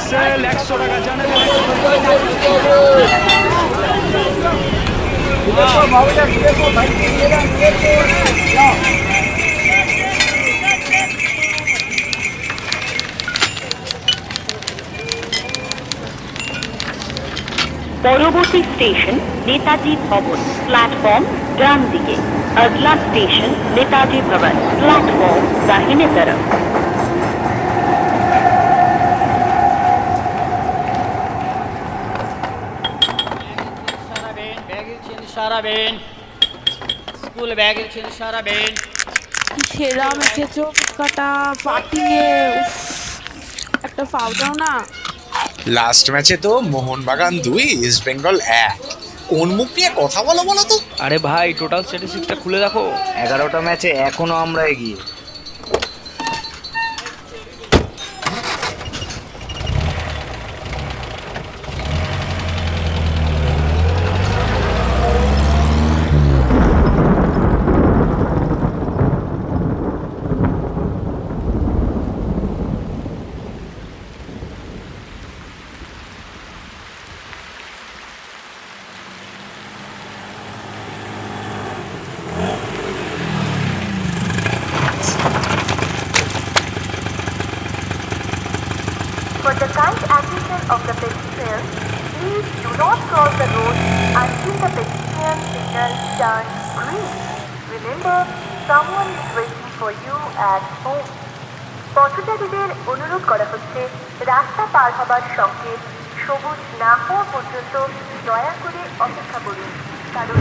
Excel 100 টাকা জানেন। পরবর্তী স্টেশন নেতাজি ভবন, প্ল্যাটফর্ম डान दिखे। अगला स्टेशन नेताजी भवन, प्लेटफॉर्म दाहिने तरफ। সারাবেন স্কুল ব্যাগের ছিল সারাবেন। কি সেরা মেখেছো কলকাতা পার্টিয়ে, একটা ফাও দাও না। লাস্ট ম্যাচে তো মোহনবাগান 2 ইস্ট বেঙ্গল 1। কোন মুখ নিয়ে কথা বলো বলো তো? আরে ভাই টোটাল স্ট্যাটিস্টিক্সটা খুলে দেখো, 11টা ম্যাচে এখনো আমরা এগিয়ে। For the kind attention of the pedestrians, please do not cross the road until the pedestrian signal turns green. Remember, someone is waiting for you at home. পথচারীদের অনুরোধ করা হচ্ছে রাস্তা পার হবার সংকেত সবুজ না হওয়া পর্যন্ত দয়া করে অপেক্ষা করুন, কারণ